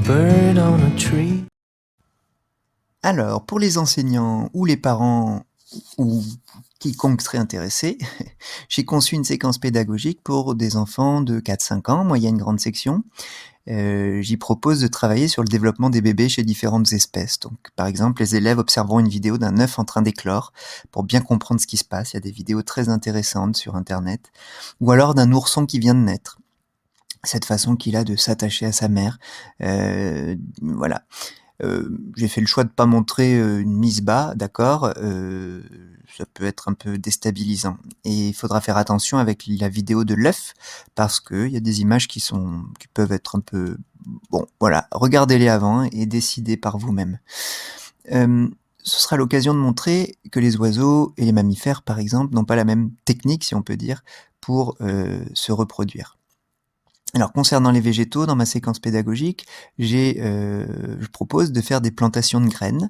bird on a tree. Alors, pour les enseignants ou les parents ou quiconque serait intéressé, j'ai conçu une séquence pédagogique pour des enfants de 4-5 ans, moyenne grande section. J'y propose de travailler sur le développement des bébés chez différentes espèces. Donc, par exemple, les élèves observeront une vidéo d'un œuf en train d'éclore pour bien comprendre ce qui se passe. Il y a des vidéos très intéressantes sur Internet. Ou alors d'un ourson qui vient de naître. Cette façon qu'il a de s'attacher à sa mère. Voilà. J'ai fait le choix de pas montrer, une mise bas, d'accord, ça peut être un peu déstabilisant et il faudra faire attention avec la vidéo de l'œuf parce qu'il y a des images qui peuvent être un peu bon, voilà, regardez-les avant et décidez par vous-même. Ce sera l'occasion de montrer que les oiseaux et les mammifères, par exemple, n'ont pas la même technique, si on peut dire, pour, se reproduire. Alors concernant les végétaux, dans ma séquence pédagogique, je propose de faire des plantations de graines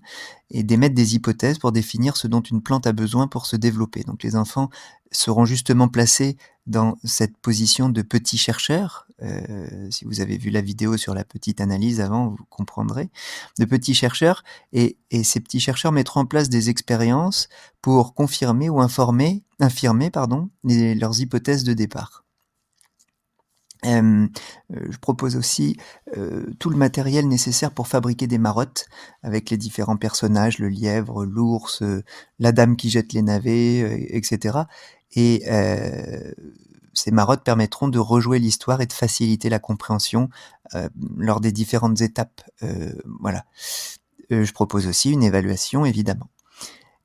et d'émettre des hypothèses pour définir ce dont une plante a besoin pour se développer. Donc les enfants seront justement placés dans cette position de petits chercheurs. Si vous avez vu la vidéo sur la petite analyse avant, vous comprendrez. De petits chercheurs et ces petits chercheurs mettront en place des expériences pour confirmer ou infirmer pardon, leurs hypothèses de départ. Je propose aussi, tout le matériel nécessaire pour fabriquer des marottes avec les différents personnages, le lièvre, l'ours, la dame qui jette les navets, et cetera et ces marottes permettront de rejouer l'histoire et de faciliter la compréhension, lors des différentes étapes, voilà. Je propose aussi une évaluation évidemment.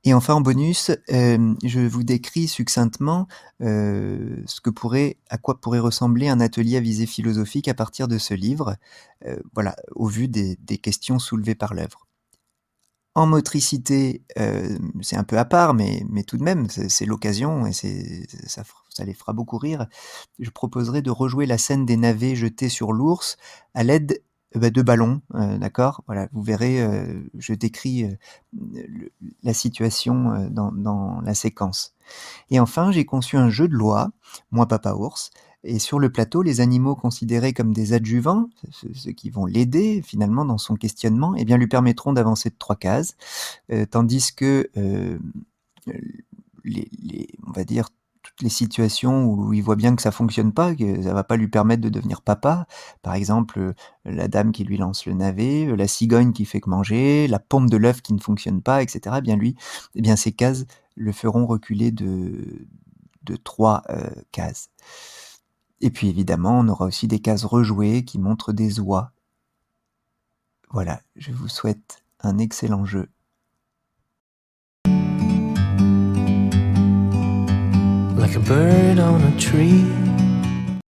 Et enfin en bonus, je vous décris succinctement, à quoi pourrait ressembler un atelier à visée philosophique à partir de ce livre, voilà, au vu des questions soulevées par l'œuvre. En motricité, c'est un peu à part, mais tout de même, c'est l'occasion et ça les fera beaucoup rire. Je proposerai de rejouer la scène des navets jetés sur l'ours à l'aide, de ballons, d'accord? Voilà, vous verrez, je décris, le la situation, dans la séquence. Et enfin, j'ai conçu un jeu de loi, Moi Papa Ours, et sur le plateau, les animaux considérés comme des adjuvants, ceux qui vont l'aider finalement dans son questionnement, eh bien lui permettront d'avancer de 3 cases, tandis que, on va dire, toutes les situations où il voit bien que ça fonctionne pas, que ça va pas lui permettre de devenir papa, par exemple, la dame qui lui lance le navet, la cigogne qui fait que manger, la pompe de l'œuf qui ne fonctionne pas et cetera, eh bien lui, eh bien ces cases le feront reculer de 3, cases. Et puis évidemment, on aura aussi des cases rejouées qui montrent des oies. Voilà, je vous souhaite un excellent jeu. Like a bird on a tree.